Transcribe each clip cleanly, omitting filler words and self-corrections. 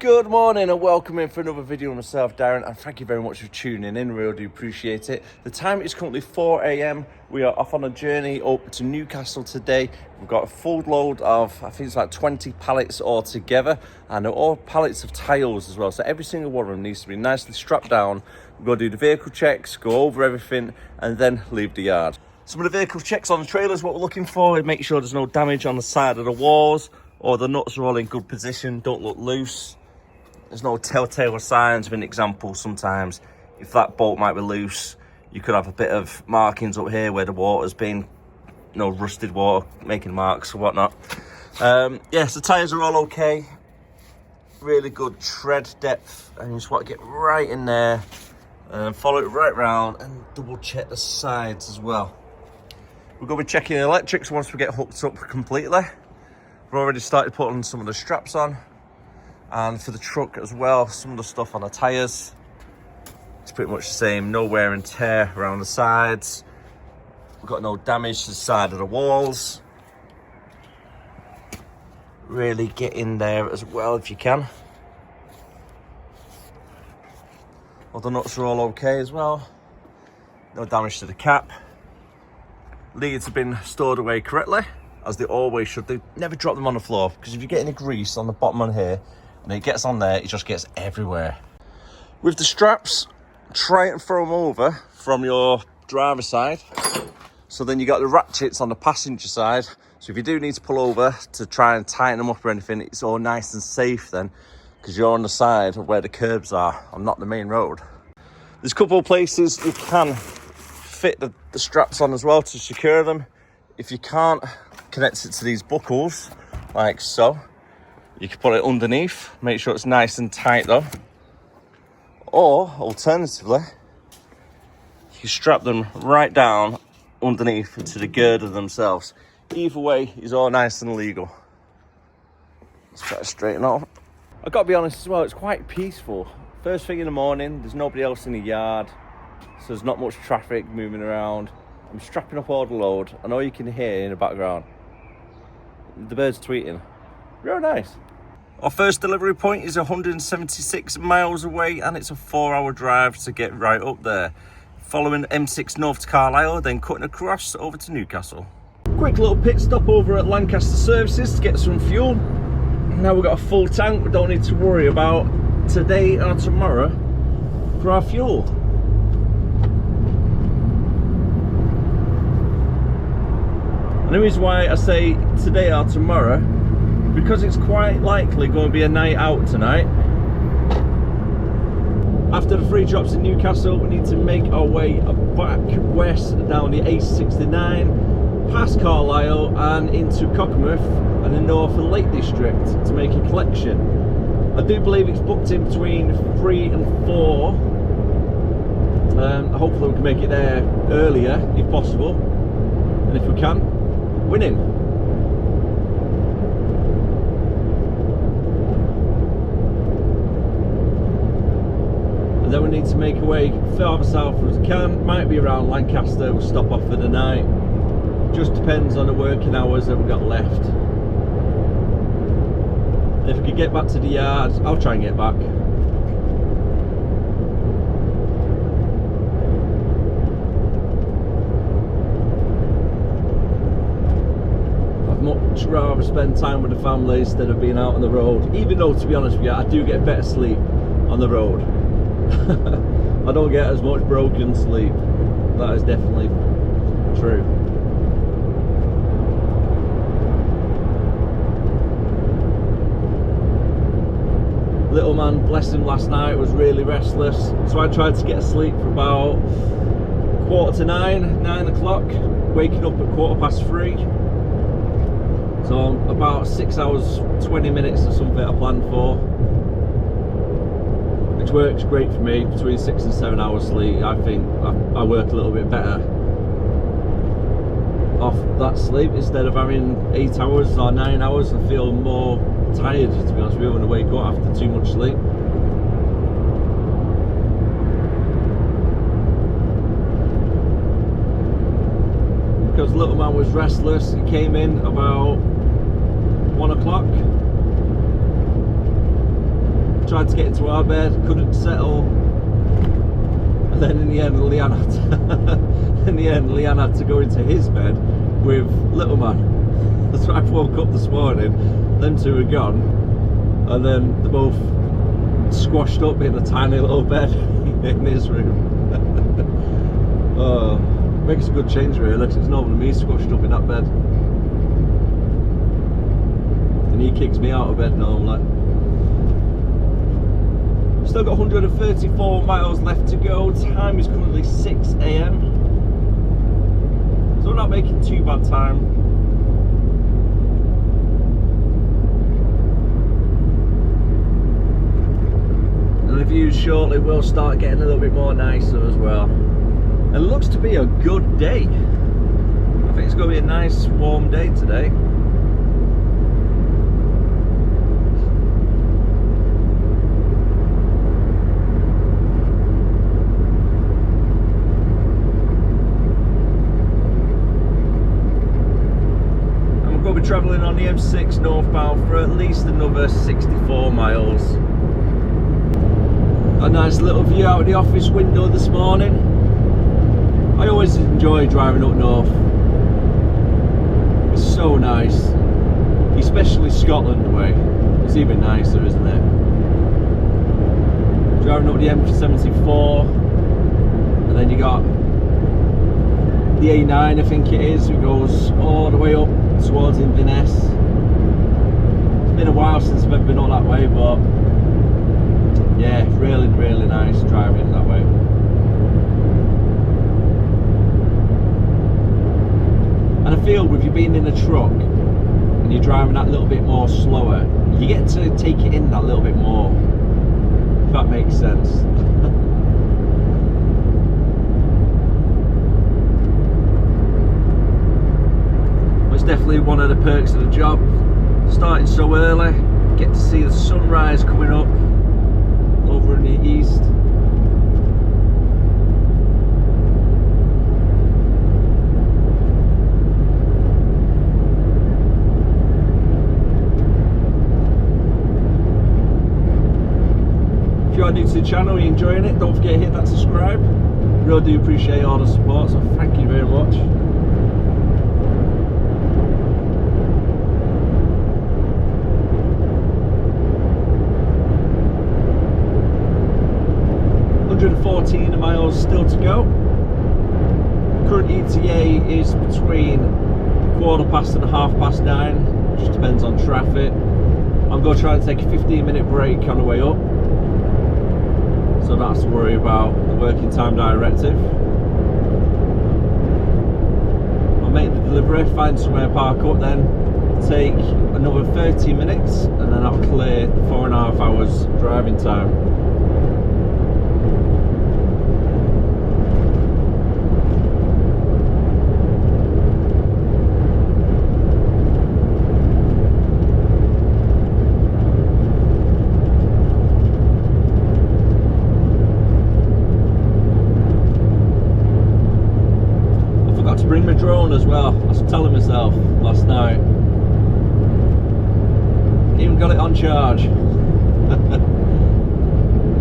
Good morning and welcome in for another video with myself, Darren, and thank you very much for tuning in. Really do appreciate it. The time is currently 4 a.m. We are off on a journey up to Newcastle today. We've got a full load of, I think it's like 20 pallets all together, and they're all pallets of tiles as well. So every single one of them needs to be nicely strapped down. We've got to do the vehicle checks, go over everything, and then leave the yard. Some of the vehicle checks on the trailers, what we're looking for, is make sure there's no damage on the side of the walls, or the nuts are all in good position, don't look loose. There's no telltale signs. For an example, sometimes if that bolt might be loose, you could have a bit of markings up here where the water's been, rusted water, making marks or whatnot. Yes, the tyres are all okay. Really good tread depth, and you just want to get right in there and follow it right round and double check the sides as well. We're going to be checking the electrics once we get hooked up completely. We've already started putting some of the straps on. And for the truck as well, some of the stuff on the tyres, it's pretty much the same. No wear and tear around the sides. We've got no damage to the side of the walls. Really get in there as well if you can. All the nuts are all okay as well. No damage to the cap. Leads have been stored away correctly, as they always should. They never drop them on the floor, because if you get any grease on the bottom on here, and it gets on there, it just gets everywhere. With the straps, try and throw them over from your driver's side. So then you got the ratchets on the passenger side. So if you do need to pull over to try and tighten them up or anything, it's all nice and safe then, because you're on the side of where the curbs are and not the main road. There's a couple of places you can fit the straps on as well to secure them. If you can't, connect it to these buckles, like so. You can put it underneath, make sure it's nice and tight though. Or, alternatively, you strap them right down underneath to the girder themselves. Either way is all nice and legal. Let's try to straighten off. I've got to be honest as well, it's quite peaceful. First thing in the morning, there's nobody else in the yard, so there's not much traffic moving around. I'm strapping up all the load, and all you can hear in the background, the birds tweeting. Real nice. Our first delivery point is 176 miles away, and it's a 4-hour drive to get right up there. Following M6 north to Carlisle, then cutting across over to Newcastle. Quick little pit stop over at Lancaster Services to get some fuel. Now we've got a full tank, we don't need to worry about today or tomorrow for our fuel. And the reason why I say today or tomorrow, because it's quite likely going to be a night out tonight. After the 3 drops in Newcastle, we need to make our way back west down the A69, past Carlisle and into Cockermouth and the North and Lake District to make a collection. I do believe it's booked in between 3 and 4. Hopefully we can make it there earlier if possible, and if we can, winning. Then we need to make our way further south as we can. Might be around Lancaster, we'll stop off for the night. Just depends on the working hours that we've got left. If we could get back to the yard, I'll try and get back. I'd much rather spend time with the family instead of being out on the road. Even though, to be honest with you, I do get better sleep on the road. I don't get as much broken sleep. That is definitely true. Little man, bless him, last night was really restless, so I tried to get asleep for about 8:45, 9 o'clock, waking up at 3:15. So about 6 hours 20 minutes or something I planned for, which works great for me. Between 6 and 7 hours sleep, I think I work a little bit better off that sleep instead of having 8 hours or 9 hours. I feel more tired, to be honest with you, when I wake up after too much sleep. Because little man was restless, he came in about 1 o'clock. tried to get into our bed, couldn't settle. And then in the end, Leanne had to go into his bed with little man. So I woke up this morning, them two were gone, and then they're both squashed up in a tiny little bed in his room. Oh, makes a good change really, because it's normally me squashed up in that bed. And he kicks me out of bed normally. Still got 134 miles left to go. Time is currently 6 AM. So we're not making too bad time. And the views shortly will start getting a little bit more nicer as well. It looks to be a good day. I think it's going to be a nice warm day today. Travelling on the M6 northbound for at least another 64 miles. A nice little view out of the office window this morning. I always enjoy driving up north. It's so nice, especially Scotland way. It's even nicer, isn't it? Driving up the M74, and then you got the A9, I think it is. It goes all the way up towards Inverness. It's been a while since I've ever been up that way, but yeah, really, really nice driving that way. And I feel with you being in a truck and you're driving that little bit more slower, you get to take it in that little bit more, if that makes sense. It's definitely one of the perks of the job. Starting so early, get to see the sunrise coming up over in the east. If you are new to the channel, you're enjoying it, don't forget to hit that subscribe. Really do appreciate all the support, so thank you very much. $114 miles still to go. Current ETA is between 9:15 and 9:30. Just depends on traffic. I'm going to try and take a 15-minute break on the way up, so don't have to worry about the working time directive. I'll make the delivery, find somewhere to park up, then take another 30 minutes, and then I'll clear the 4.5 hours driving time. Bring my drone as well. I was telling myself last night. Even got it on charge.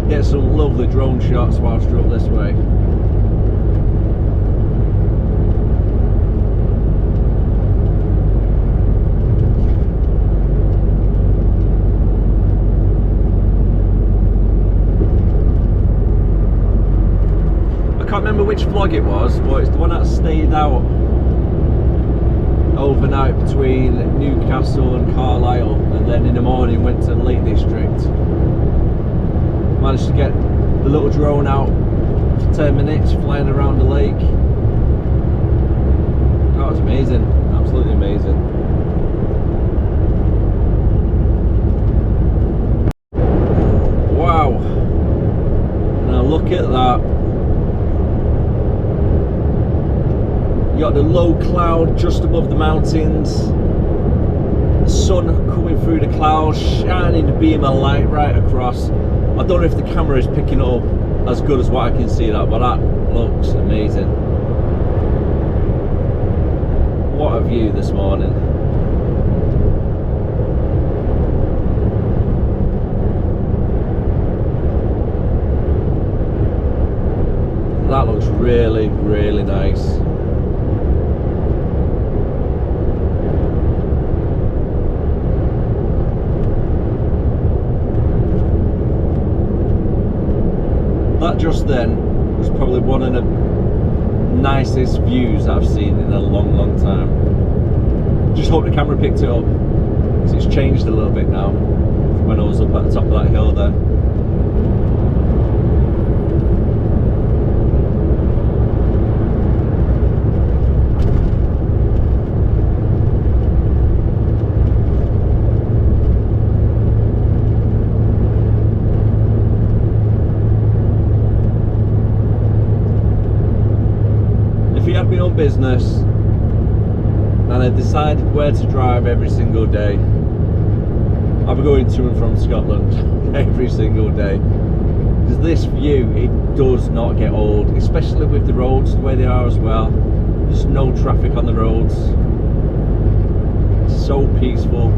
Get some lovely drone shots whilst you're up this way. I can't remember which vlog it was, but it's the one that stayed out overnight between Newcastle and Carlisle, and then in the morning went to the Lake District. Managed to get the little drone out for 10 minutes flying around the lake. That was amazing, absolutely amazing. Wow, now look at that. You got the low cloud just above the mountains, the sun coming through the clouds, shining the beam of light right across. I don't know if the camera is picking up as good as what I can see that, but that looks amazing. What a view this morning. really, really nice. That just then was probably one of the nicest views I've seen in a long, long time. Just hope the camera picked it up, because it's changed a little bit now from when I was up at the top of that hill there. Business, and I decided where to drive every single day, I'll be going to and from Scotland every single day, because this view, it does not get old, especially with the roads the way they are as well. There's no traffic on the roads. It's so peaceful.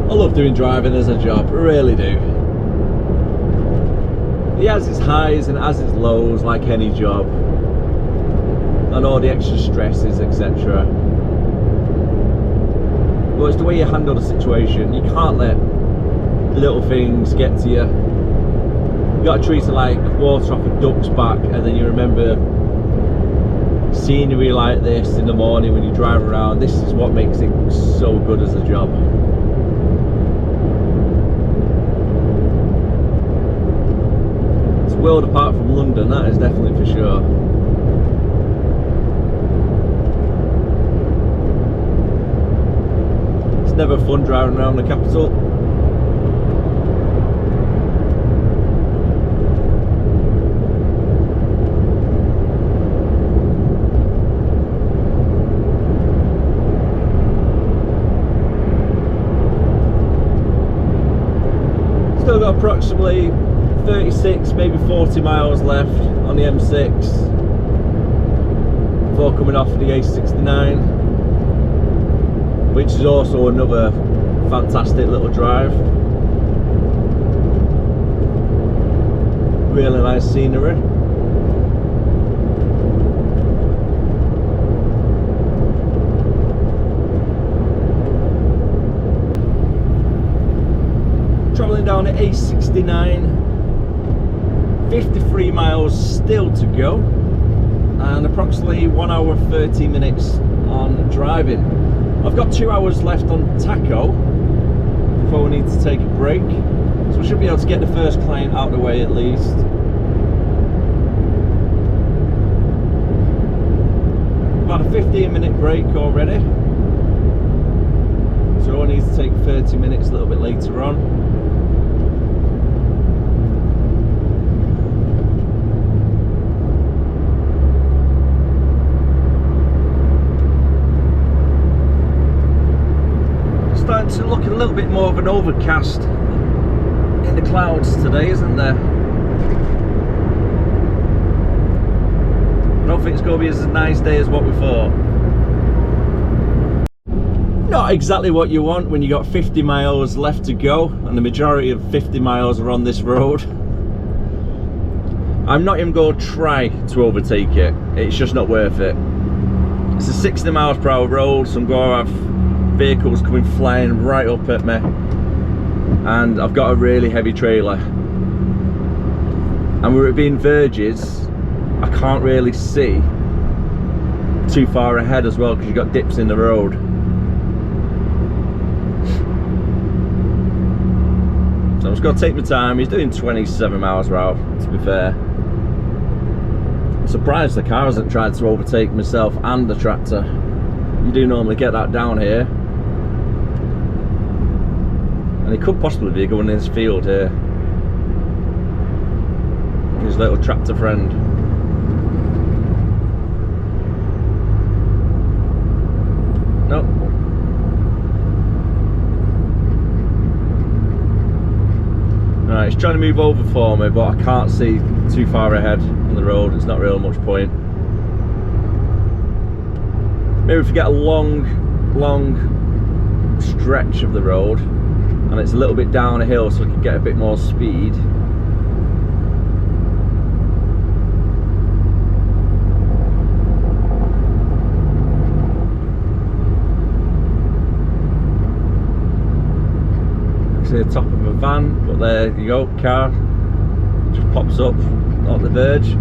I love doing driving as a job, I really do. It has its highs and has its lows, like any job, and all the extra stresses, etc. But it's the way you handle the situation. You can't let little things get to you. You got to treat it like water off a duck's back, and then you remember scenery like this in the morning when you drive around. This is what makes it so good as a job. World apart from London, that is definitely for sure. It's never fun driving around the capital. Still got approximately 36, maybe 40 miles left on the M6 before coming off the A69, which is also another fantastic little drive. Really nice scenery. Travelling down the A69. 53 miles still to go, and approximately 1 hour 30 minutes on driving. I've got 2 hours left on taco before we need to take a break, so we should be able to get the first client out of the way at least. About a 15-minute break already, so I need to take 30 minutes a little bit later on. Starting to look a little bit more of an overcast in the clouds today, isn't there? I don't think it's going to be as a nice day as what we thought. Not exactly what you want when you got 50 miles left to go, and the majority of 50 miles are on this road. I'm not even going to try to overtake it. It's just not worth it. It's a 60 miles per hour road, so I'm going to have vehicles coming flying right up at me, and I've got a really heavy trailer, and with it being verges, I can't really see too far ahead as well, because you've got dips in the road. So I'm just going to take my time. He's doing 27 miles per hour, to be fair. I'm surprised the car hasn't tried to overtake myself and the tractor. You do normally get that down here. And he could possibly be going in his field here. His little tractor friend. Right, it's trying to move over for me, but I can't see too far ahead on the road. It's not really much point. Maybe if we get a long stretch of the road and it's a little bit down a hill so we can get a bit more speed. See the top of a van, but there you go, car just pops up on the verge.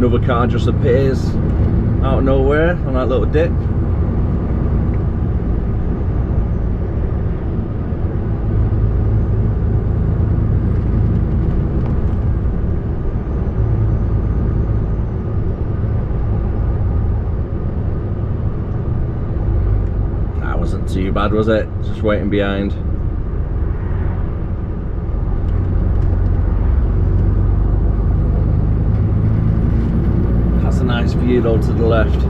Another car just appears out of nowhere on that little dip. That wasn't too bad, was it? Just waiting behind. Nice view though to the left.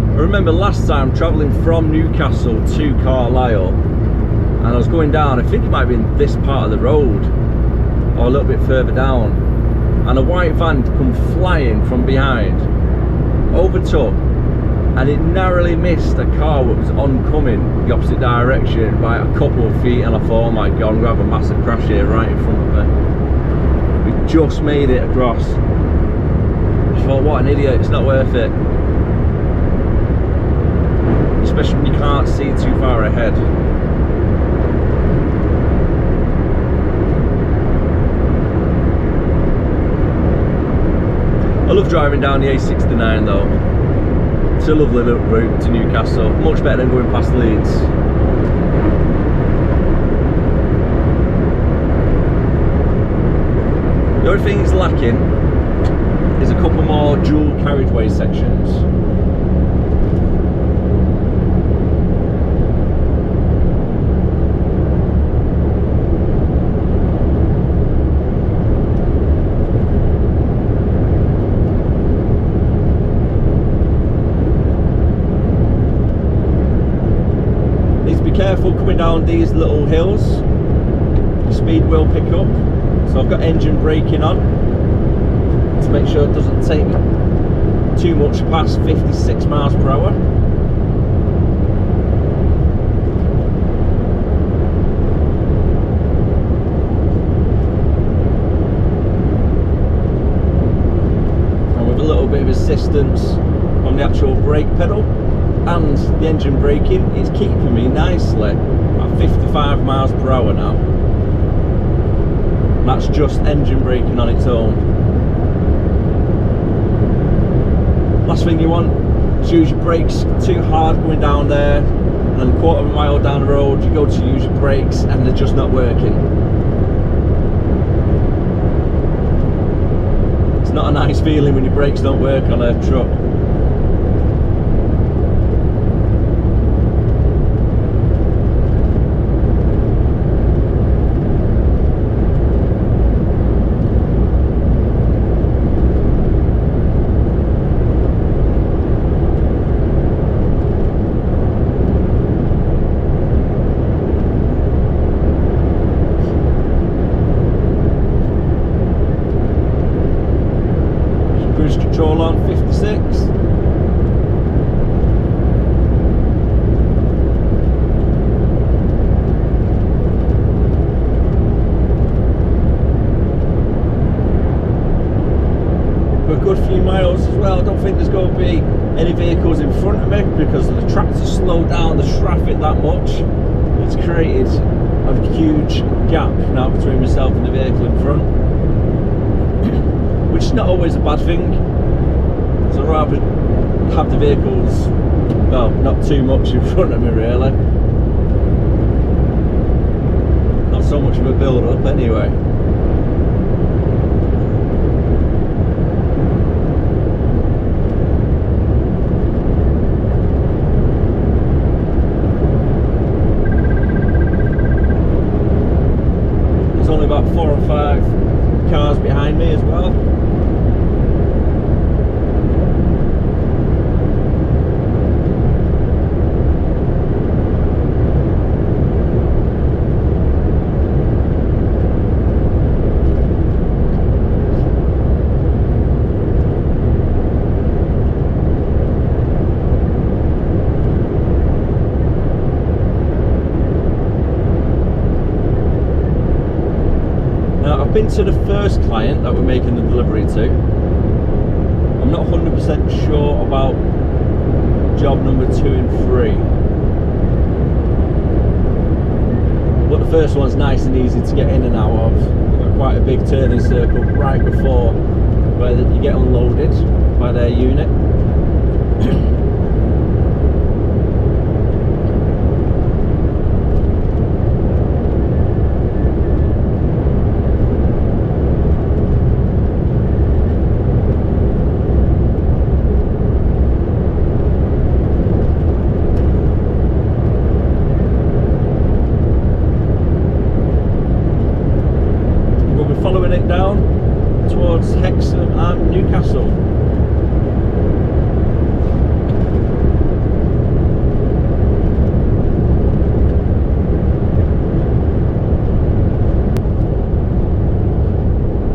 I remember last time travelling from Newcastle to Carlisle, and I was going down, I think it might have been this part of the road or a little bit further down, and a white van come flying from behind, overtook, and it narrowly missed a car that was oncoming the opposite direction by a couple of feet, and I thought, oh my god, I'm going to have a massive crash here right in front of me. We just made it across. I thought, what an idiot, it's not worth it. Especially when you can't see too far ahead. I love driving down the A69 though. It's a lovely little route to Newcastle, much better than going past Leeds. The only thing it's lacking is a couple more dual carriageway sections. Careful coming down these little hills, the speed will pick up, so I've got engine braking on to make sure it doesn't take me too much past 56 miles per hour. And with a little bit of assistance on the actual brake pedal and the engine braking, it's keeping me nicely at 55 miles per hour now. And that's just engine braking on its own. Last thing you want is use your brakes too hard going down there, and then a quarter of a mile down the road you go to use your brakes and they're just not working. It's not a nice feeling when your brakes don't work on a truck. Cruise control on 56. for a good few miles as well. I don't think there's going to be any vehicles in front of me because the tractor slowed down the traffic that much. It's created a huge gap now between myself and the vehicle in front, which is not always a bad thing. So I'd rather have the vehicles, well, not too much in front of me really. Not so much of a build up anyway. There's only about 4 or 5 cars behind me as well. Been to the first client that we're making the delivery to. I'm not 100% sure about job number 2 and 3, but the first one's nice and easy to get in and out of. We've got quite a big turning circle right before where you get unloaded by their unit. Following it down towards Hexham and Newcastle.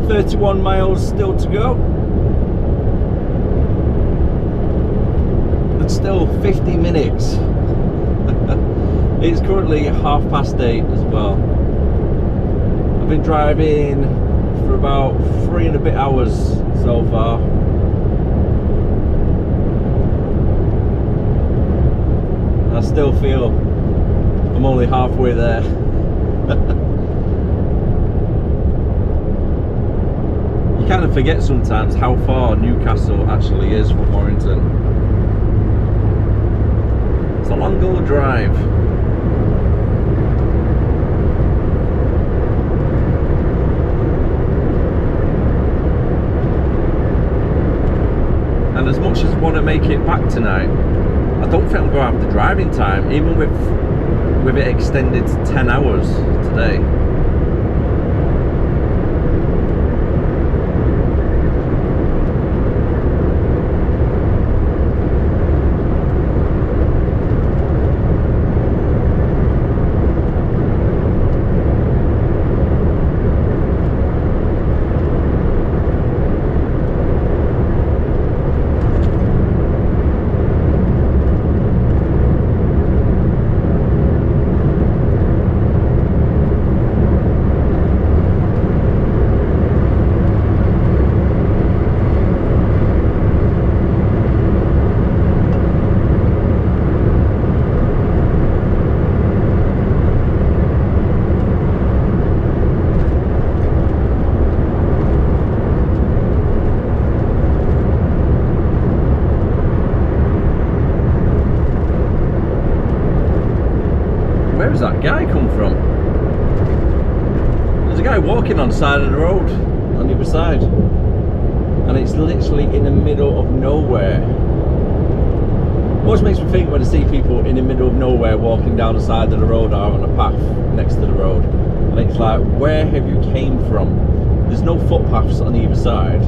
"31 miles still to go. It's still 50 minutes. It's currently 8:30 as well. I've been driving for about 3 and a bit hours so far. I still feel I'm only halfway there. You kind of forget sometimes how far Newcastle actually is from Warrington. It's a long old drive. And as much as I want to make it back tonight, I don't think I'm going to have the driving time, even with it extended to 10 hours today. Where's that guy come from? There's a guy walking on the side of the road on the other side, and it's literally in the middle of nowhere. Always makes me think when I see people in the middle of nowhere walking down the side of the road or on a path next to the road, and it's like, where have you came from? There's no footpaths on either side,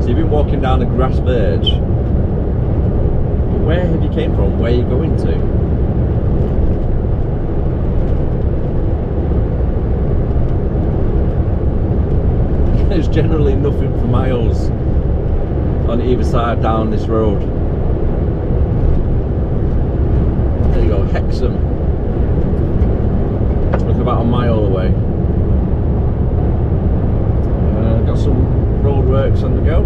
so you've been walking down the grass verge. Where have you came from? Where are you going to? There's generally nothing for miles on either side down this road. There you go, Hexham. Look, about a mile away. Got some road works on the go.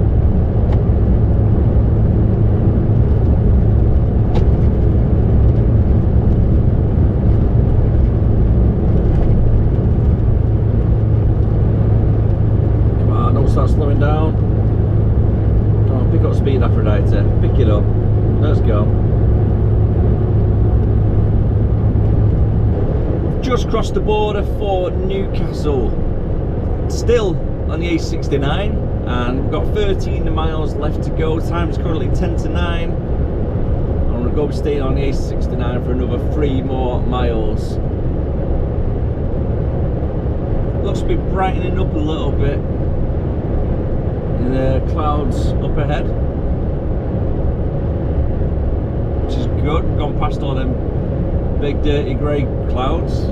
Come on, don't start slowing down. Come on, pick up speed, Aphrodite. Pick it up. Let's go. Just crossed the border for Newcastle. Still on the A69, and we've got 13 miles left to go. Time is currently 10 to 9. I'm going to go staying on the A69 for another 3 more miles. Looks to be brightening up a little bit in the clouds up ahead, which is good. Gone past all them big dirty grey clouds.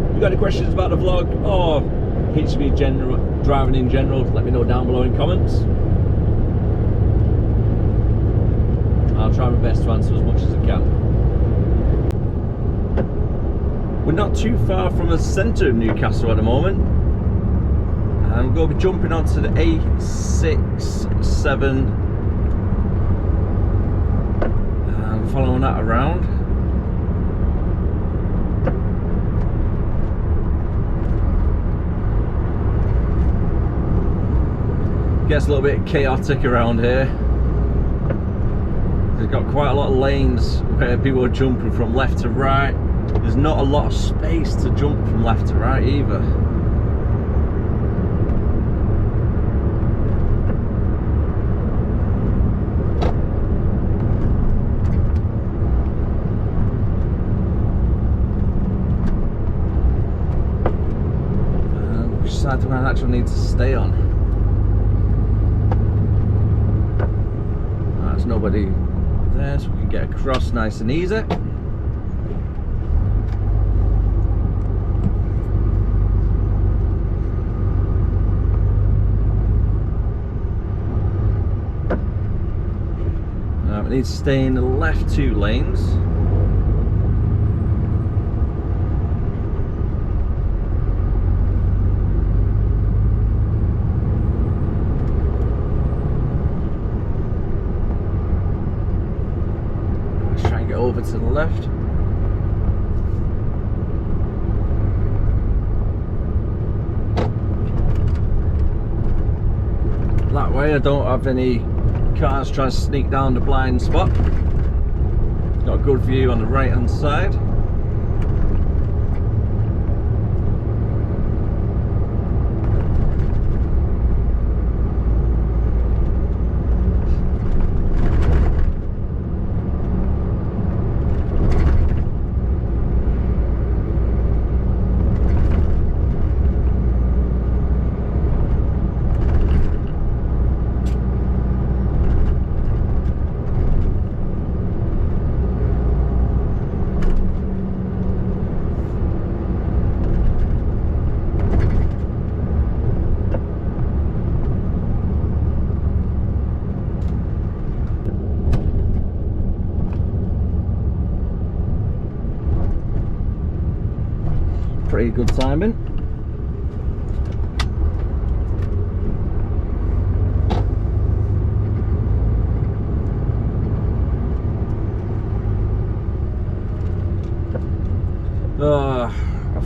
If you've got any questions about the vlog or HV general, driving in general, let me know down below in comments. I'll try my best to answer as much as I can. We're not too far from the centre of Newcastle at the moment. I'm going to be jumping onto the A67 and following that around. Gets a little bit chaotic around here. There's got quite a lot of lanes where people are jumping from left to right. There's not a lot of space to jump from left to right either. Which side do I actually need to stay on? There's nobody there, so we can get across nice and easy. We need to stay in the left 2 lanes. Over to the left. That way I don't have any cars trying to sneak down the blind spot. Got a good view on the right hand side. Pretty good timing. I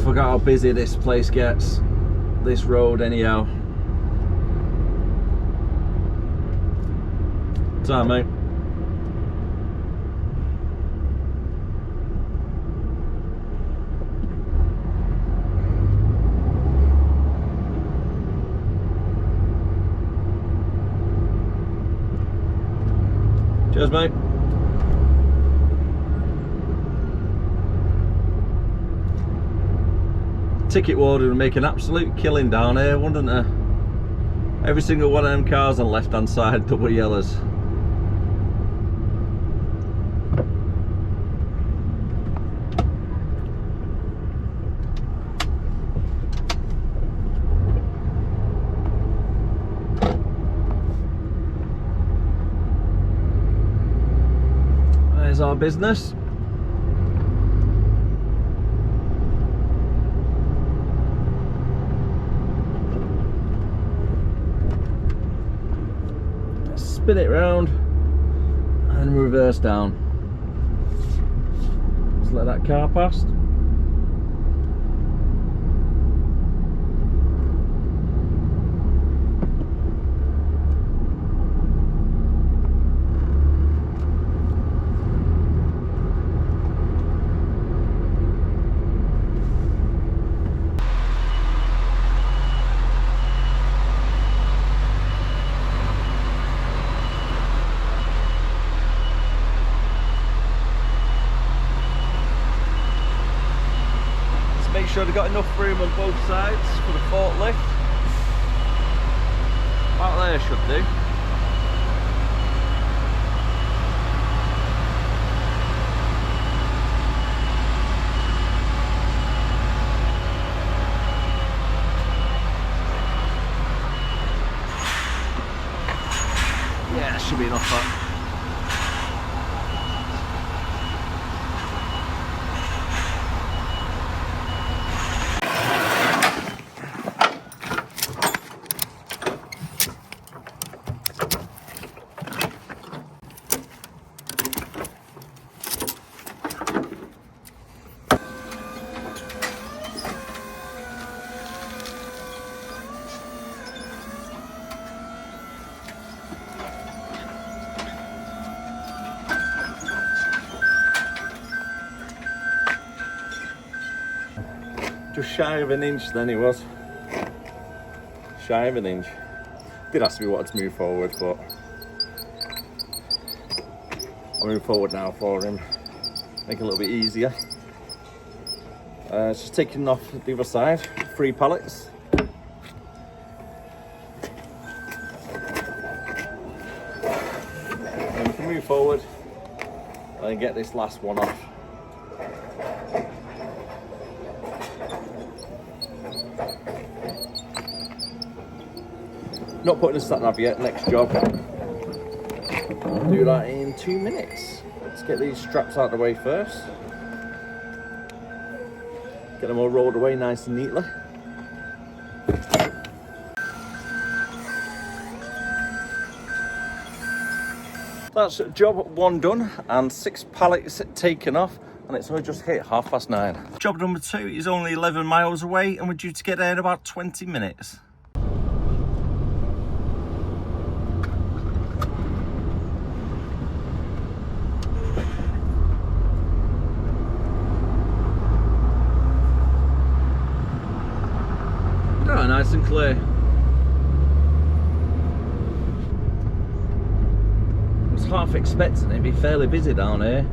forgot how busy this place gets, this road anyhow. Time, mate. Cheers, mate. Ticket warden would make an absolute killing down here, wouldn't there? Every single one of them cars on the left hand side, double yellows. There's our business. spin it round and reverse down. Just let that car past. Make sure they've got enough room on both sides for the forklift. About there should do. Yeah, that should be enough for. Just shy of an inch then it was. Shy of an inch. Did ask me wanted to move forward, but I'll move forward now for him. Make it a little bit easier. It's just taking off the other side, 3 pallets. And we can move forward and get this last one off. Not putting a sat nav yet, next job. I'll do that in 2 minutes. Let's get these straps out of the way first. Get them all rolled away nice and neatly. That's job 1 done and 6 pallets taken off, and it's only just hit 9:30. Job number 2 is only 11 miles away and we're due to get there in about 20 minutes. Oh, nice and clear. I was half expecting it to be fairly busy down here.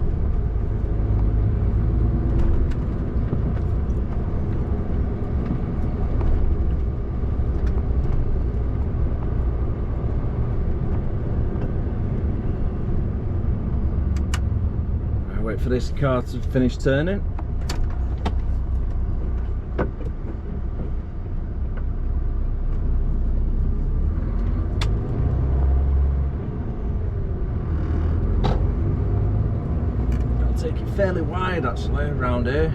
I wait for this car to finish turning. Take it fairly wide actually around here.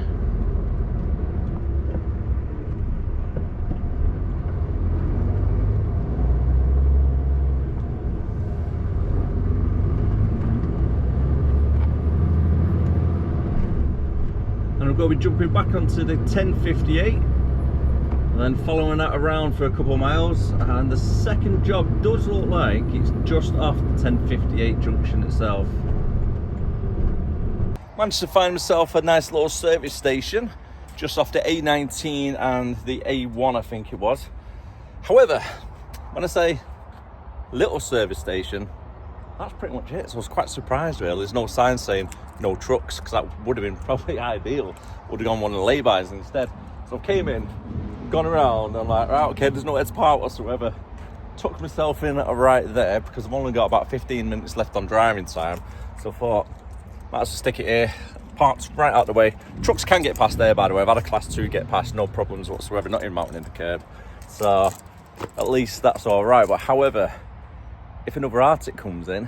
And I'm going to be jumping back onto the 1058 and then following that around for a couple of miles, and the second job does look like it's just off the 1058 junction itself. Managed to find myself a nice little service station just off the A19 and the A1 I think it was. However, when I say little service station, that's pretty much it. So I was quite surprised really. There's no sign saying no trucks, because that would have been probably ideal. Would have gone one of the laybys instead. So I came in, gone around, and I'm like, right, okay, there's nowhere to park whatsoever. Tucked myself in right there because I've only got about 15 minutes left on driving time. So I thought, might as well stick it here, parked right out the way. Trucks can get past there, by the way. I've had a class 2 get past, no problems whatsoever, not even mounting in the curb. So at least that's all right. But however, if another Arctic comes in,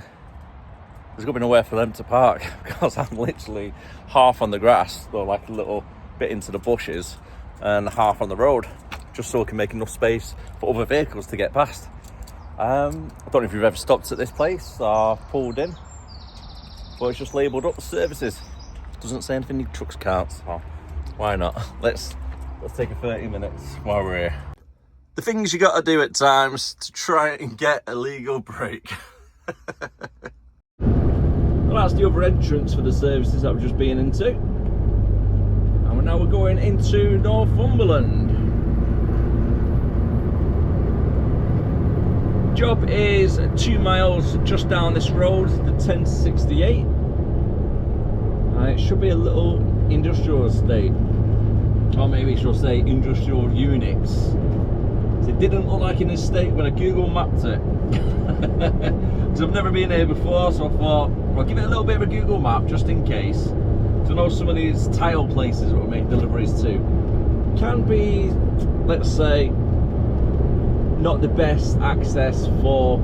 there's gonna be nowhere for them to park because I'm literally half on the grass, or like a little bit into the bushes, and half on the road, just so I can make enough space for other vehicles to get past. I don't know if you've ever stopped at this place or pulled in, but it's just labelled up services. Doesn't say anything in trucks, can't, so why not? Let's take a 30 minutes while we're here. The things you got to do at times to try and get a legal break. Well, that's the other entrance for the services that we've just been into. And now we're going into Northumberland. Job is 2 miles just down this road, the 1068. It should be a little industrial estate, or maybe it should say industrial units. It didn't look like an estate when I Google mapped it. Because I've never been here before, so I thought I'll give it a little bit of a Google map just in case. So I know some of these tile places that we make deliveries to can be, let's say, not the best access for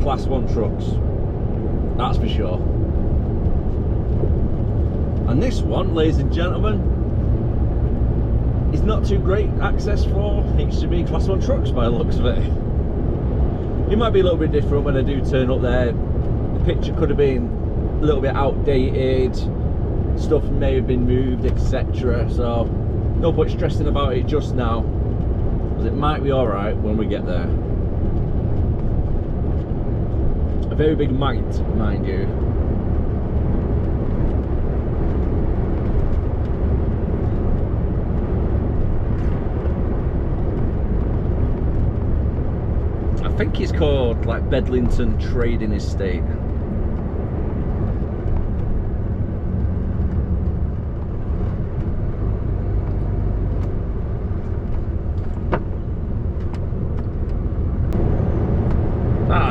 class 1 trucks, that's for sure. And this one, ladies and gentlemen, is not too great access for HGV class 1 trucks by the looks of it. It might be a little bit different when I do turn up there. The picture could have been a little bit outdated, stuff may have been moved, etc. So no point stressing about it just now, because it might be alright when we get there. A very big might, mind you. I think it's called like Bedlington Trading Estate.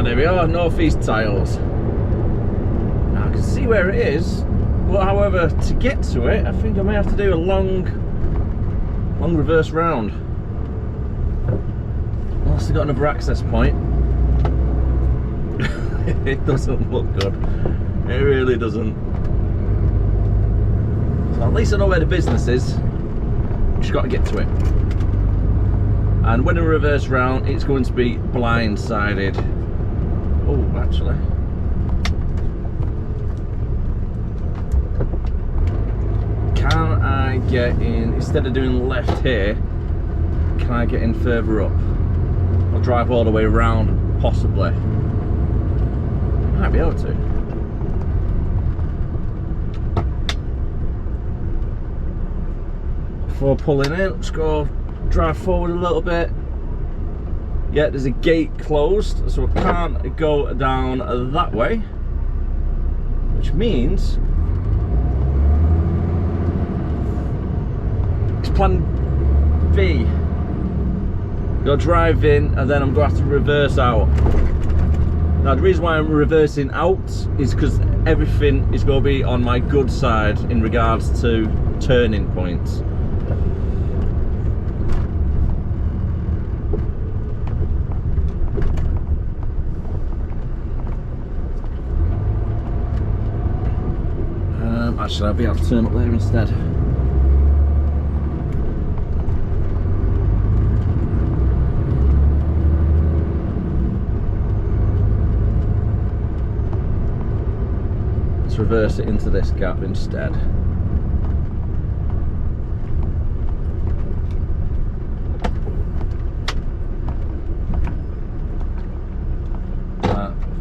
There we are, Northeast Tiles. Now I can see where it is, but however, to get to it, I think I may have to do a long reverse round. Unless I've got another access point. It doesn't look good. It really doesn't. So at least I know where the business is. Just got to get to it. And when I reverse round, it's going to be blindsided. Oh, actually. Can I get in, instead of doing left here, can I get in further up? I'll drive all the way around, possibly. Might be able to. Before pulling in, let's go drive forward a little bit. Yeah, there's a gate closed, so I can't go down that way, which means it's plan B. Go drive in, and then I'm going to have to reverse out. Now, the reason why I'm reversing out is because everything is going to be on my good side in regards to turning points. Actually, I'll be able to turn up there instead. Let's reverse it into this gap instead.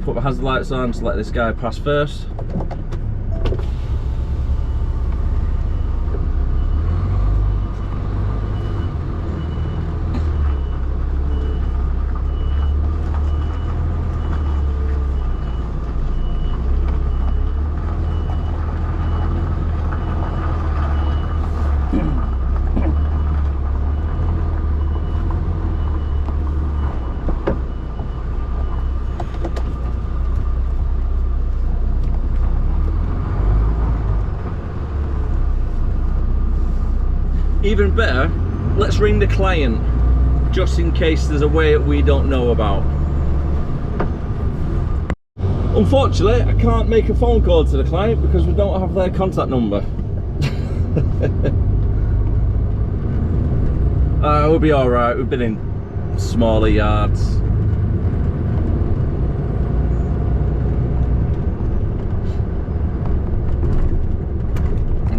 Put my hazard lights on to let this guy pass first. Even better, let's ring the client, just in case there's a way we don't know about. Unfortunately, I can't make a phone call to the client because we don't have their contact number. We'll be alright, we've been in smaller yards.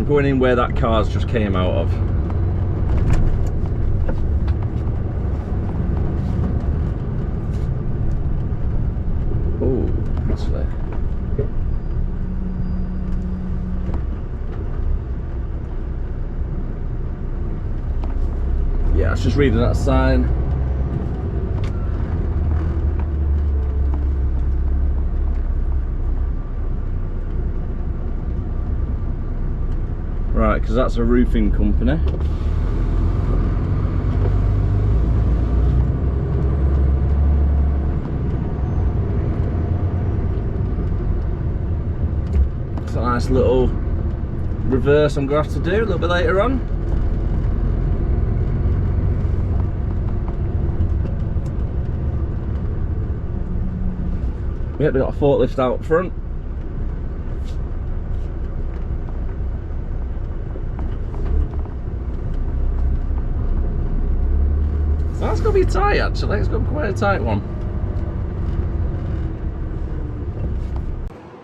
I'm going in where that car's just came out of. Oh, actually. Yeah, I was just reading that sign. Right, because that's a roofing company. It's a nice little reverse I'm going to have to do a little bit later on. Yep, they've got a forklift out front. So that's going to be tight actually, it's got quite a tight one.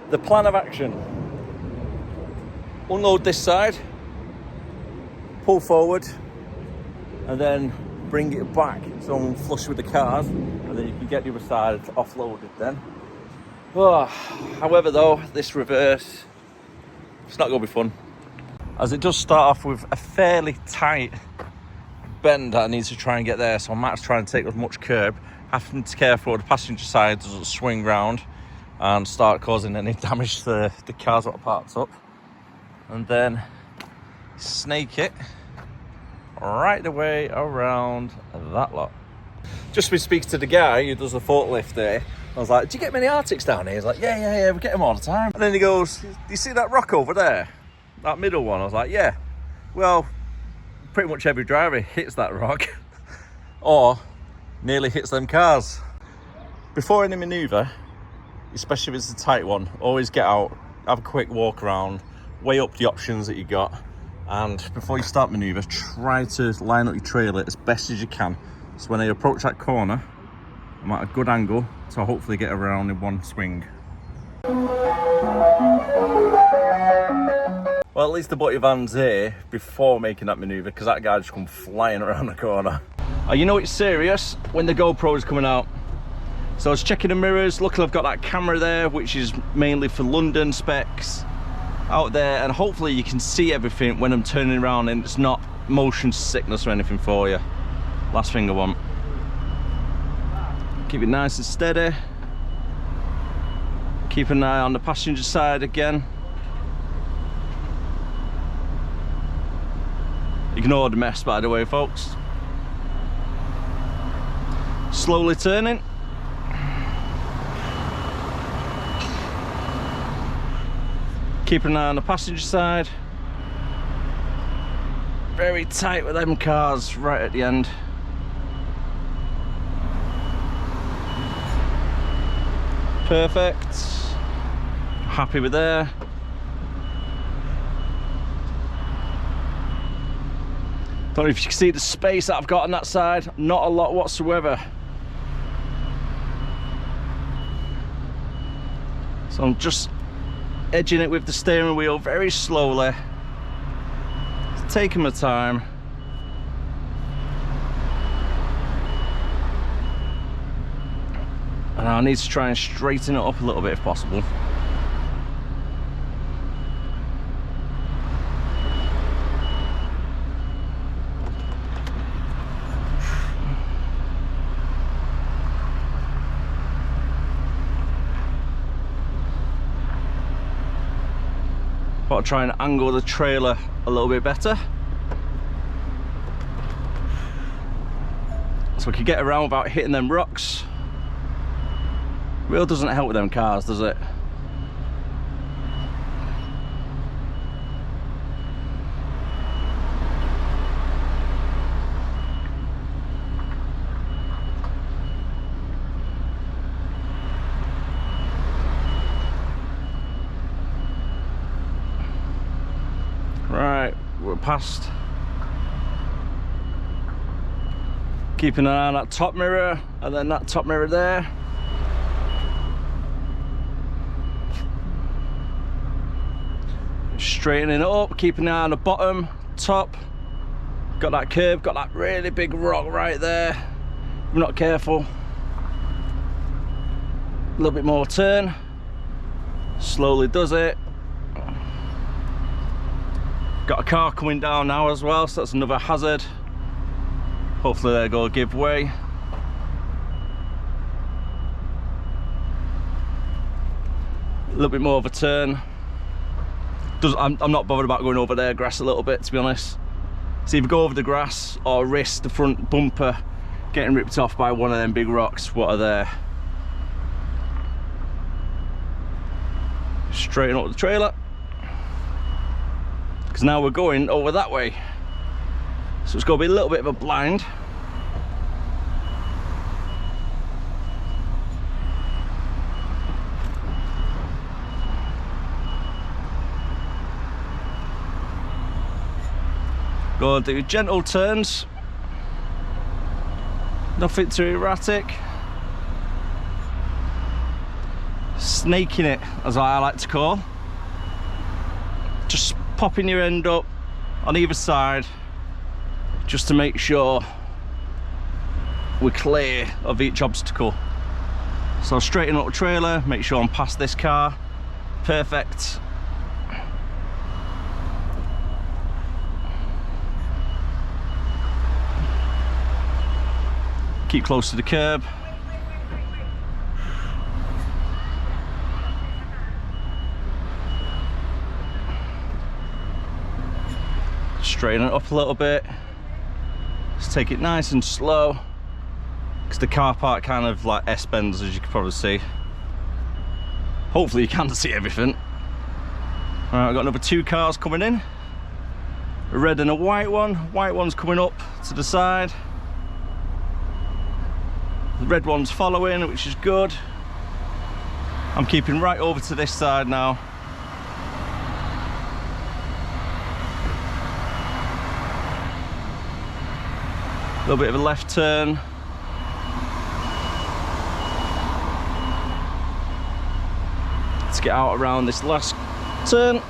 The plan of action. Unload this side, pull forward, and then bring it back so I'm flush with the cars, and then you can get the other side offloaded then. Oh, however though, this reverse, it's not going to be fun. As it does start off with a fairly tight bend that I need to try and get there, so I might have to try and take as much curb, having to care for the passenger side doesn't swing round and start causing any damage to the cars that are parked up. And then snake it right the way around that lot. Just been speaking to the guy who does the forklift there. I was like, do you get many Arctics down here? He's like, yeah, we get them all the time. And then he goes, do you see that rock over there? That middle one? I was like, yeah. Well, pretty much every driver hits that rock or nearly hits them cars. Before any manoeuvre, especially if it's a tight one, always get out, have a quick walk around, weigh up the options that you got, and before you start manoeuvre, try to line up your trailer as best as you can. So when I approach that corner, I'm at a good angle to hopefully get around in one swing. Well, at least the butty van's here before making that manoeuvre, because that guy just come flying around the corner. Oh, you know it's serious when the GoPro is coming out. So I was checking the mirrors. Luckily I've got that camera there, which is mainly for London specs out there, and hopefully you can see everything when I'm turning around and it's not motion sickness or anything for you. Last thing I want. Keep it nice and steady. Keep an eye on the passenger side again. Ignore the mess, by the way, folks. Slowly turning. Keep an eye on the passenger side. Very tight with them cars right at the end. Perfect. Happy with there. Don't know if you can see the space that I've got on that side. Not a lot whatsoever. So I'm just edging it with the steering wheel very slowly. Taking my time. And I need to try and straighten it up a little bit if possible. I'll try and angle the trailer a little bit better, so we can get around without hitting them rocks. Wheel doesn't help with them cars, does it? Right, we're past. Keep an eye on that top mirror and then that top mirror there. Straightening it up, keeping an eye on the bottom, top. Got that curve, got that really big rock right there. If I'm not careful. A little bit more turn. Slowly does it. Got a car coming down now as well, so that's another hazard. Hopefully they're going to give way. A little bit more of a turn. I'm not bothered about going over their grass a little bit, to be honest. So either go over the grass or risk the front bumper getting ripped off by one of them big rocks what are there. Straighten up the trailer, because now we're going over that way, so it's going to be a little bit of a blind. Go and do gentle turns, nothing too erratic. Snaking it, as I like to call. Just popping your end up on either side, just to make sure we're clear of each obstacle. So I'll straighten up the trailer, make sure I'm past this car. Perfect. Keep close to the curb. Straighten it up a little bit. Just take it nice and slow, because the car park kind of like S-bends, as you can probably see. Hopefully you can see everything. Alright, I've got another 2 cars coming in. A red and a white one. White one's coming up to the side. The red one's following, which is good. I'm keeping right over to this side now. A little bit of a left turn. Let's get out around this last turn.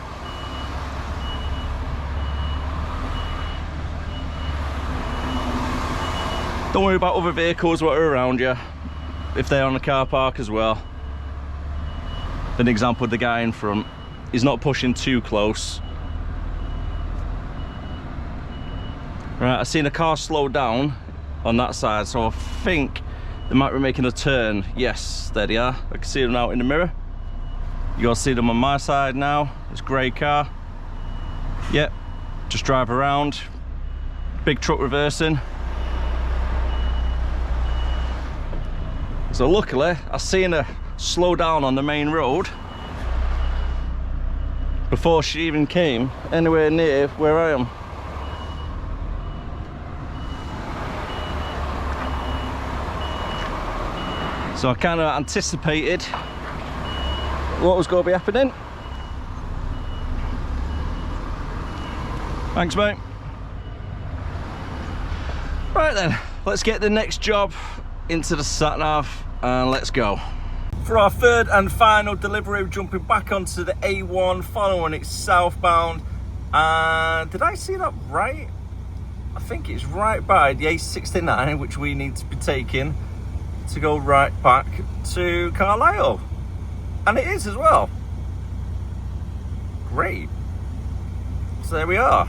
Don't worry about other vehicles that are around you, if they're on the car park as well. An example, the guy in front, he's not pushing too close. Right, I've seen a car slow down on that side, so I think they might be making a turn. Yes, there they are. I can see them out in the mirror. You gotta see them on my side now. This grey car. Yep, just drive around. Big truck reversing. So luckily, I seen her slow down on the main road before she even came anywhere near where I am. So I kind of anticipated what was going to be happening. Thanks, mate. Right then, let's get the next job into the sat-nav and let's go. For our third and final delivery, we're jumping back onto the A1, following it southbound. And did I see that right? I think it's right by the A69, which we need to be taking to go right back to Carlisle. And it is as well. Great. So there we are.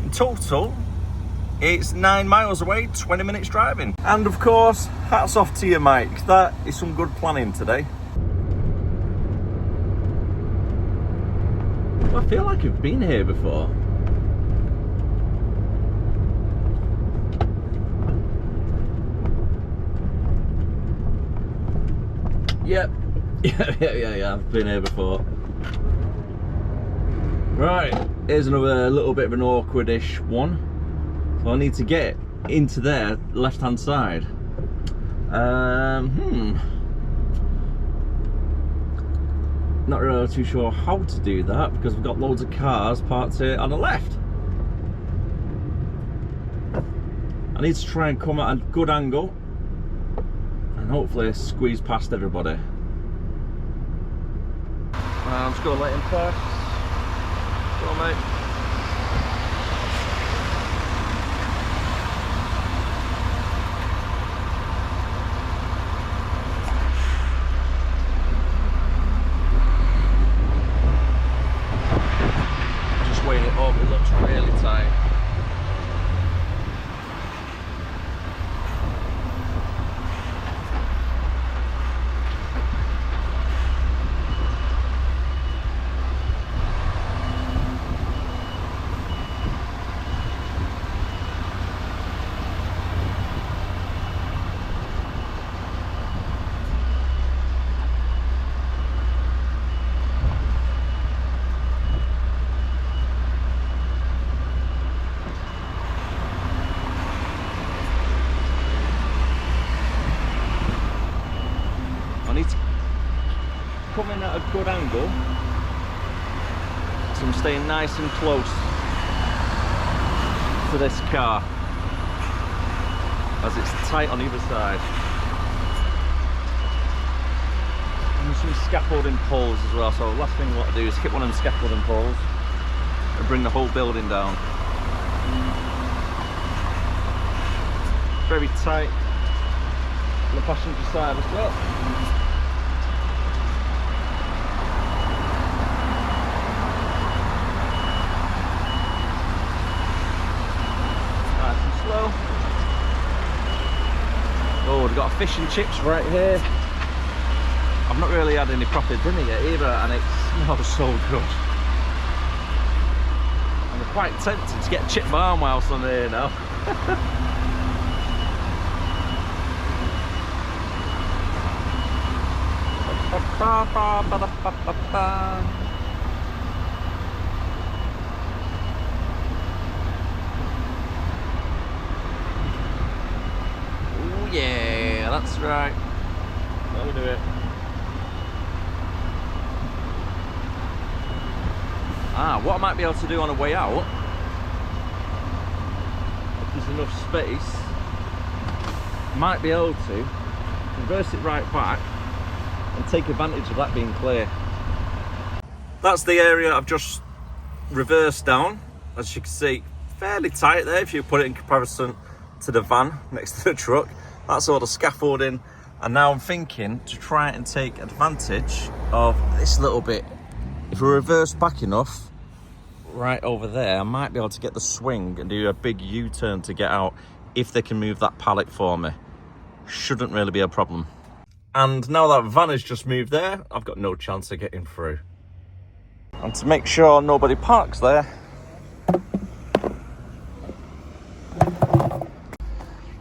In total, it's 9 miles away, 20 minutes driving. And of course, hats off to you, Mike. That is some good planning today. I feel like I've been here before. Yep. Yeah, I've been here before. Right, here's another little bit of an awkward-ish one. So I need to get into there, left-hand side. Not really too sure how to do that, because we've got loads of cars parked here on the left. I need to try and come at a good angle and hopefully squeeze past everybody. I'm just going to let him pass. on, mate. Just weighing it up, it looks really tight. I need to come in at a good angle, so I'm staying nice and close to this car, as it's tight on either side. And some scaffolding poles as well, so the last thing I want to do is hit one of them scaffolding poles and bring the whole building down. Very tight on the passenger side as well. Oh, we've got a fish and chips right here. I've not really had any proper dinner yet either, and it smells so good. I'm quite tempted to get a chip balm whilst I'm here now. Yeah, that's right. That'll do it. What I might be able to do on the way out, if there's enough space, I might be able to reverse it right back and take advantage of that being clear. That's the area I've just reversed down. As you can see, fairly tight there if you put it in comparison to the van next to the truck. That's all the scaffolding, and now I'm thinking to try and take advantage of this little bit. If we reverse back enough, right over there, I might be able to get the swing and do a big U-turn to get out if they can move that pallet for me. Shouldn't really be a problem. And now that van has just moved there, I've got no chance of getting through. And to make sure nobody parks there,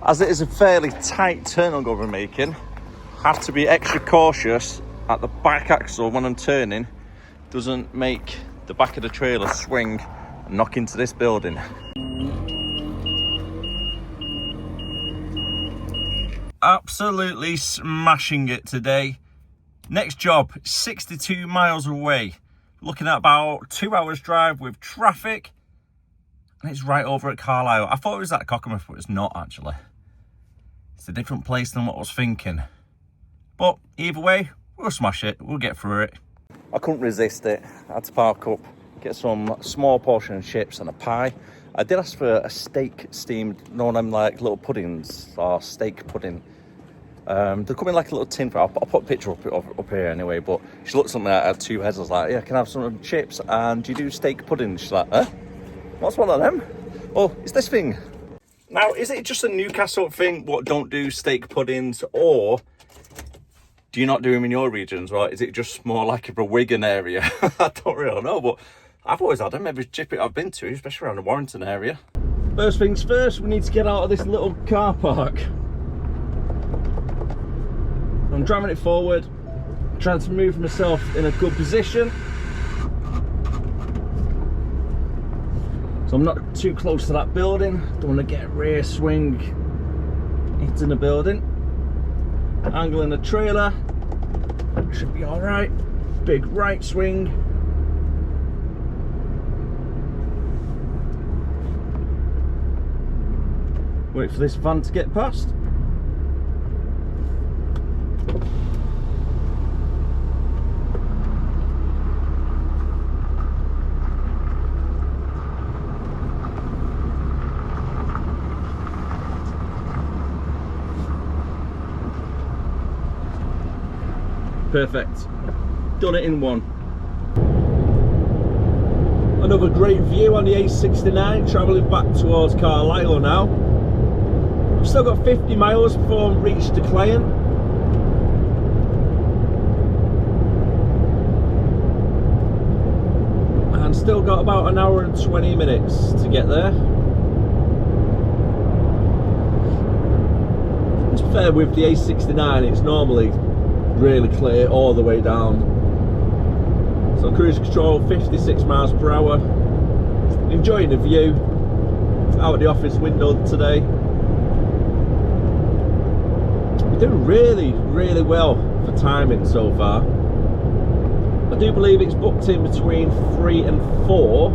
as it is a fairly tight turn I'm going to be making, I have to be extra cautious at the back axle when I'm turning. Doesn't make the back of the trailer swing and knock into this building. Absolutely smashing it today. Next job, 62 miles away. Looking at about 2 hours drive with traffic. And it's right over at Carlisle. I thought it was at Cockermouth, but it's not actually. It's a different place than what I was thinking. But either way, we'll smash it. We'll get through it. I couldn't resist it. I had to park up, get some small portion of chips and a pie. I did ask for a steak steamed, one of them like little puddings or steak pudding. They come in like a little tin. I'll put a picture up here anyway, but she looked something like had two heads. I was like, yeah, can I have some chips? And do you do steak pudding? She's like, what's one of them? Oh, it's this thing. Now, is it just a Newcastle thing, what don't do steak puddings, or do you not do them in your regions, right? Is it just more like a Wigan area? I don't really know, but I've always had them every trip I've been to, especially around the Warrington area. First things first, we need to get out of this little car park. I'm driving it forward, trying to move myself in a good position, so I'm not too close to that building. Don't want to get a rear swing into the building. Angling the trailer should be all right. Big right swing. Wait for this van to get past. Perfect. Done it in one. Another great view on the A69, travelling back towards Carlisle now. I've still got 50 miles before I reach the client. And still got about an hour and 20 minutes to get there. To be fair, with the A69, it's normally really clear all the way down. So cruise control, 56 miles per hour. Enjoying the view out the office window today. We're doing really, really well for timing so far. I do believe it's booked in between 3 and 4.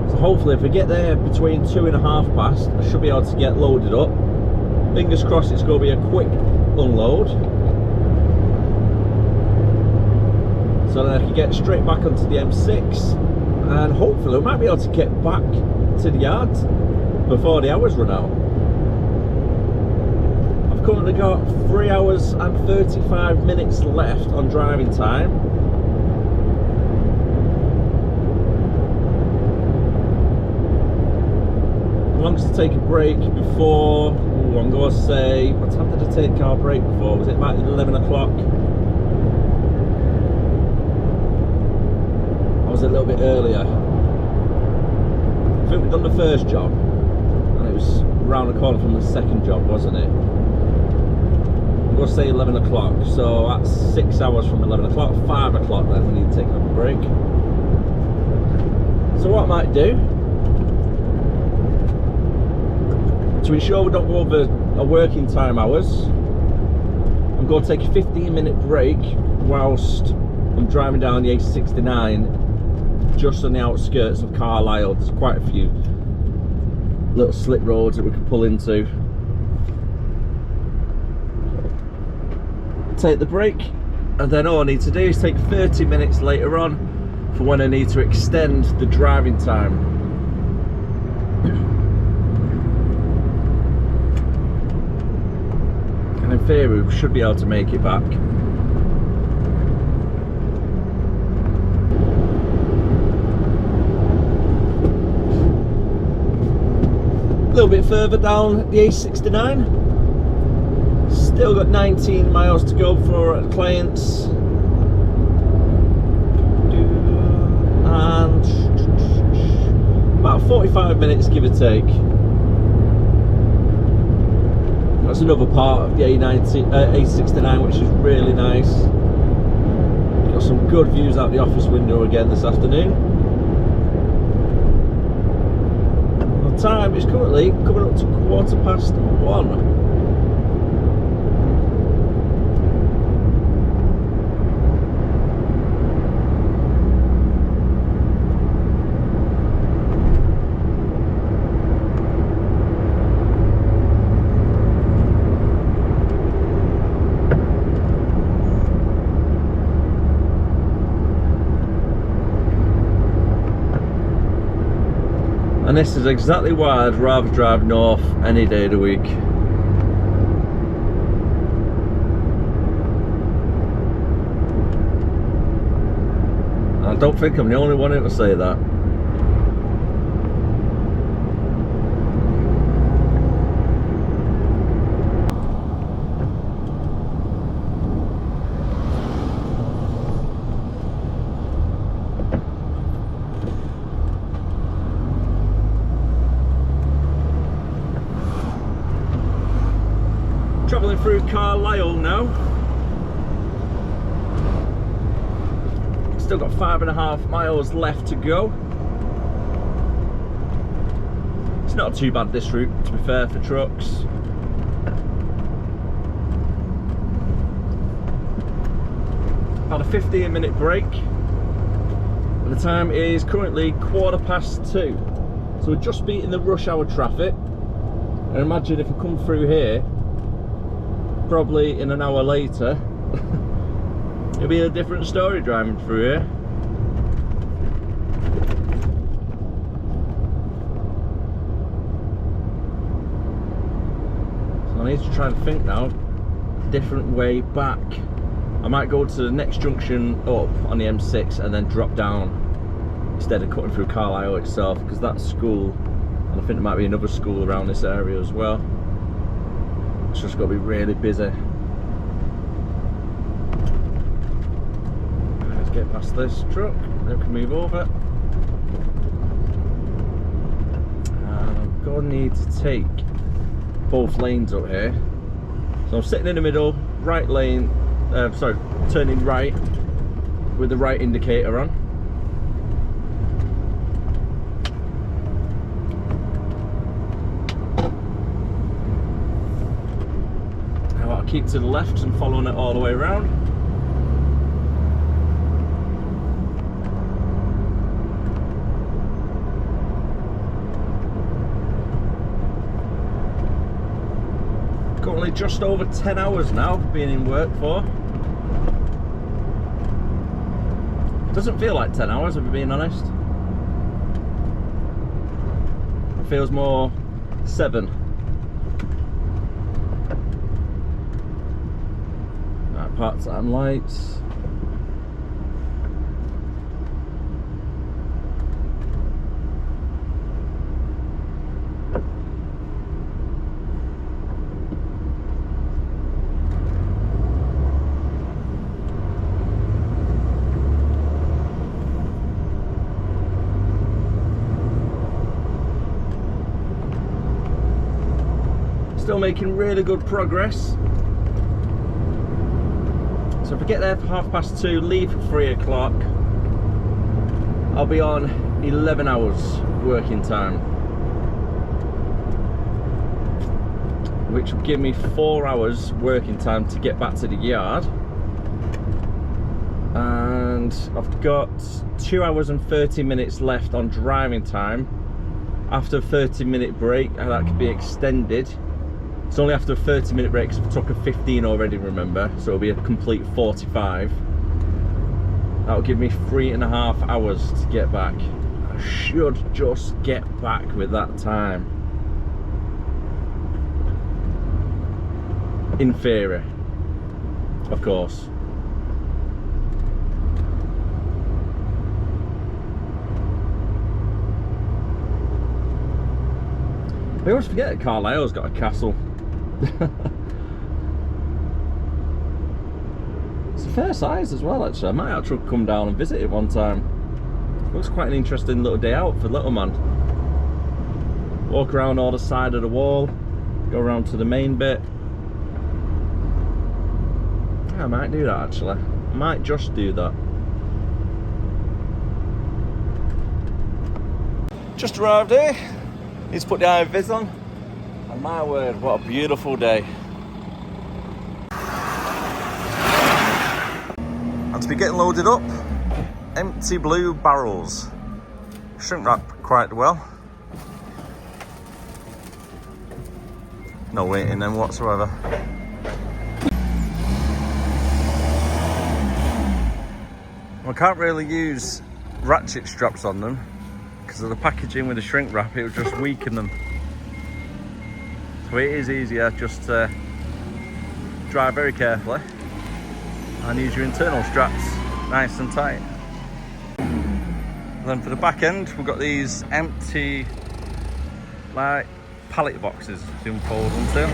So hopefully if we get there between 2 and a half past, I should be able to get loaded up. Fingers crossed it's going to be a quick unload. So then I can get straight back onto the M6 and hopefully I might be able to get back to the yard before the hours run out. I've currently got 3 hours and 35 minutes left on driving time. As long as I take a break before, I'm going to say, what time did I take our break before? Was it about 11 o'clock? Was a little bit earlier. I think we'd done the first job and it was round the corner from the second job, wasn't it? I'm going to say 11 o'clock, so that's 6 hours from 11 o'clock, 5 o'clock then we need to take a break. So what I might do, to ensure we don't go over our working time hours, I'm going to take a 15-minute break whilst I'm driving down the A69 just on the outskirts of Carlisle. There's quite a few little slip roads that we can pull into. Take the break, and then all I need to do is take 30 minutes later on for when I need to extend the driving time. And in theory we should be able to make it back. A little bit further down the A69, still got 19 miles to go for clients, and about 45 minutes give or take. That's another part of the A69 which is really nice. Got some good views out the office window again this afternoon. Time is currently coming up to 1:15. And this is exactly why I'd rather drive north any day of the week. I don't think I'm the only one to say that. Travelling through Carlisle now. Still got 5.5 miles left to go. It's not too bad this route, to be fair, for trucks. Had a 15-minute break. And the time is currently 2:15. So we're just beating the rush hour traffic. And imagine if we come through here, probably in an hour later, it'll be a different story driving through here. So I need to try and think now, different way back I might go to the next junction up on the M6 and then drop down instead of cutting through Carlisle itself, because that's school, and I think there might be another school around this area as well. It's just got to be really busy. Let's get past this truck, then we can move over. And I'm going to need to take both lanes up here. So I'm sitting in the middle, right lane, sorry, turning right with the right indicator on. Now I'll keep to the left and following it all the way around. Currently just over 10 hours now being in work for. Doesn't feel like 10 hours, if I'm being honest. It feels more 7. Right, part-time lights. Still making really good progress. So if I get there for 2:30, leave for 3 o'clock, I'll be on 11 hours working time, which will give me 4 hours working time to get back to the yard. And I've got 2 hours and 30 minutes left on driving time. After a 30-minute break, that could be extended. It's only after a 30-minute break, because I took a 15 already, remember, so it'll be a complete 45. That'll give me 3.5 hours to get back. I should just get back with that time. In theory, of course. I always forget that Carlisle's got a castle. It's a fair size as well, actually. I might actually come down and visit it one time. Looks quite an interesting little day out for little man. Walk around all the side of the wall, go around to the main bit. Yeah, I might do that actually. I might just do that. Just arrived here. Need to put the high vis on. And my word, what a beautiful day. And to be getting loaded up, empty blue barrels. Shrink wrap quite well. No weight in them whatsoever. I can't really use ratchet straps on them because of the packaging with the shrink wrap. It would just weaken them. So it is easier just to drive very carefully and use your internal straps nice and tight. And then for the back end, we've got these empty like pallet boxes to unfold onto.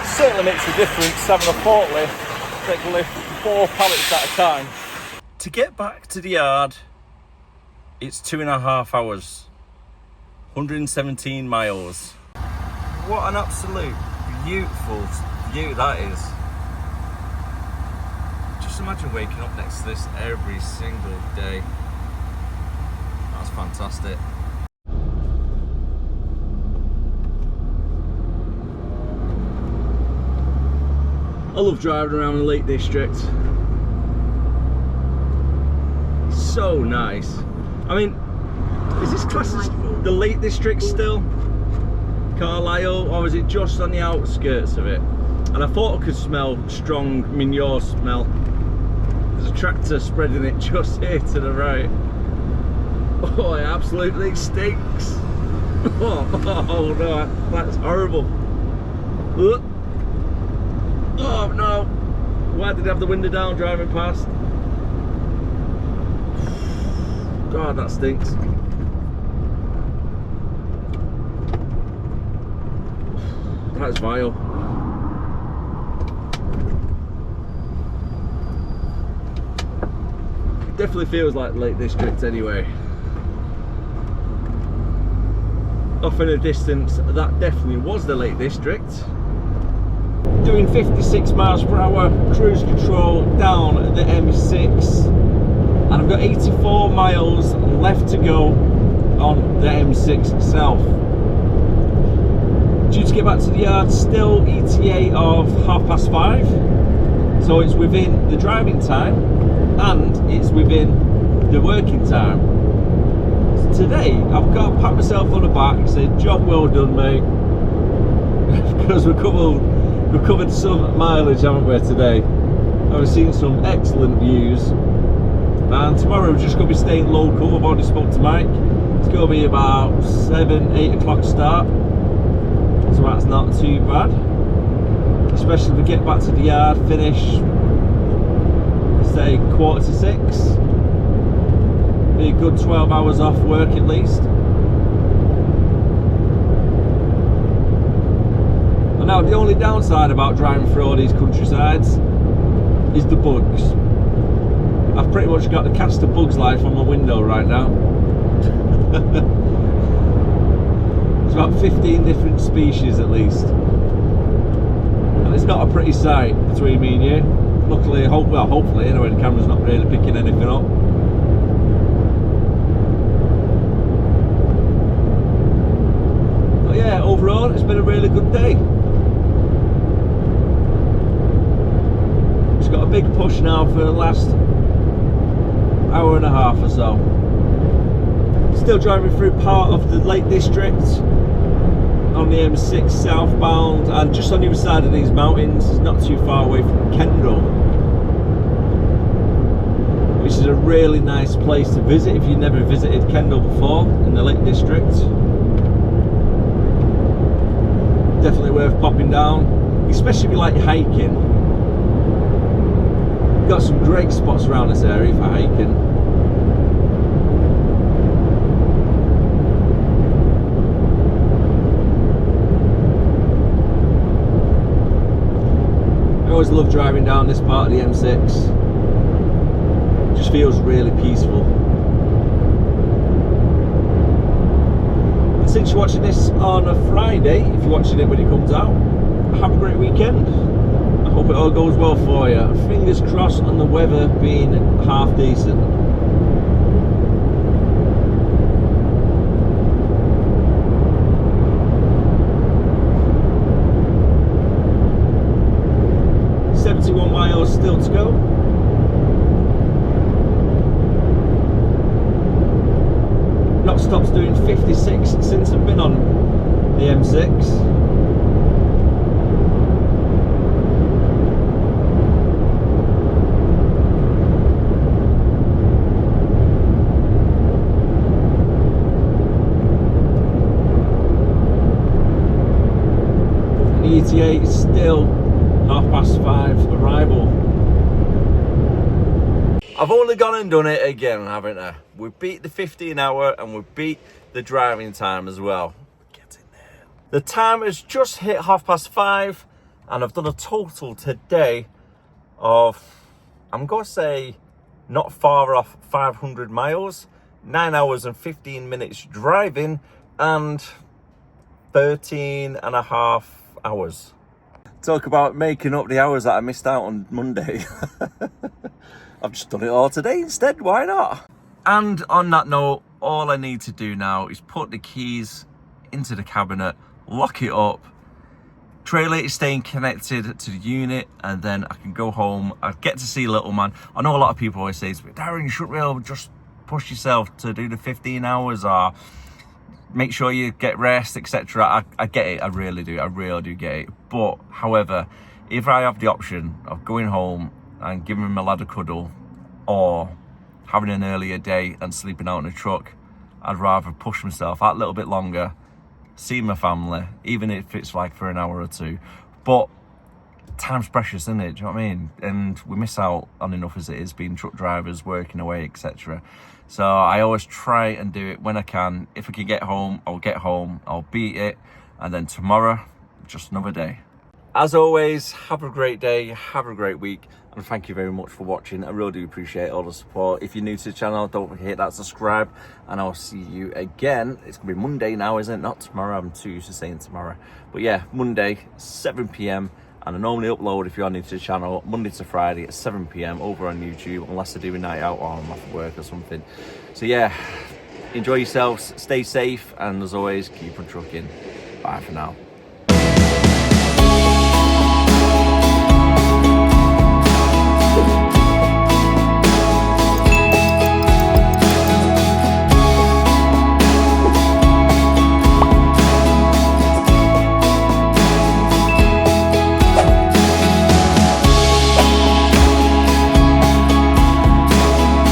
Certainly makes a difference having a forklift that can lift 4 pallets at a time. To get back to the yard, it's 2.5 hours. 117 miles. What an absolute beautiful view that is. Just imagine waking up next to this every single day. That's fantastic. I love driving around the Lake District. It's so nice. I mean, is this classed as the Lake District still? Carlisle, or is it just on the outskirts of it? And I thought I could smell strong manure smell. There's a tractor spreading it just here to the right. Oh, it absolutely stinks. Oh no, that's horrible. Oh no! Why did I have the window down driving past? God, that stinks. That's vile. It definitely feels like the Lake District anyway. Off in the distance, that definitely was the Lake District. Doing 56 miles per hour, cruise control down the M6, and I've got 84 miles left to go on the M6 itself. Due to get back to the yard, still ETA of 5:30, so it's within the driving time and it's within the working time. So today I've got to pat myself on the back and say, job well done, mate, because we've covered some mileage, haven't we, today? I've seen some excellent views, and tomorrow we're just going to be staying local. I've already spoke to Mike. It's going to be about 7-8 o'clock start, so that's not too bad, especially if we get back to the yard, finish say 5:45. Be a good 12 hours off work at least. And now the only downside about driving through all these countrysides is the bugs. I've pretty much got the cast of bugs life on my window right now. There's about 15 different species at least, and it's not a pretty sight between me and you. Luckily, hopefully anyway, the camera's not really picking anything up. But yeah, overall it's been a really good day. Just got a big push now for the last hour and a half or so. Still driving through part of the Lake District on the M6 southbound, and just on the other side of these mountains, it's not too far away from Kendal, which is a really nice place to visit if you've never visited Kendal before in the Lake District. Definitely worth popping down, especially if you like hiking. You've got some great spots around this area for hiking. I always love driving down this part of the M6. It just feels really peaceful. And since you're watching this on a Friday, if you're watching it when it comes out, have a great weekend. I hope it all goes well for you. Fingers crossed on the weather being half decent. Still to go. Not stopped doing 56 since I've been on the M6. And the ETA is still 5:30 arrival. I've only gone and done it again, haven't I? We beat the 15 hour and we beat the driving time as well. Get in there. The time has just hit 5:30, and I've done a total today of, I'm going to say, not far off 500 miles, 9 hours and 15 minutes driving, and 13.5 hours. Talk about making up the hours that I missed out on Monday. I've just done it all today instead, why not? And on that note, all I need to do now is put the keys into the cabinet, lock it up, trailer is staying connected to the unit, and then I can go home. I get to see little man. I know a lot of people always say to me, Darren, you shouldn't really just push yourself to do the 15 hours or make sure you get rest, etc. I get it, I really do get it. But however, if I have the option of going home and giving him a lad a cuddle, or having an earlier day and sleeping out in a truck, I'd rather push myself out a little bit longer, see my family, even if it's like for an hour or two. But time's precious, isn't it? Do you know what I mean? And we miss out on enough as it is, being truck drivers, working away, etc. So I always try and do it when I can. If I can get home, I'll get home, I'll beat it, and then tomorrow, just another day. As always, have a great day, have a great week, and thank you very much for watching. I really do appreciate all the support. If you're new to the channel, don't forget to hit that subscribe, and I'll see you again. It's gonna be Monday now, isn't it? Not tomorrow. I'm too used to saying tomorrow. But yeah, Monday, 7 p.m. And I normally upload, if you're new to the channel, Monday to Friday at 7 p.m. over on YouTube, unless I do a night out or I'm off work or something. So yeah, enjoy yourselves, stay safe, and as always, keep on trucking. Bye for now.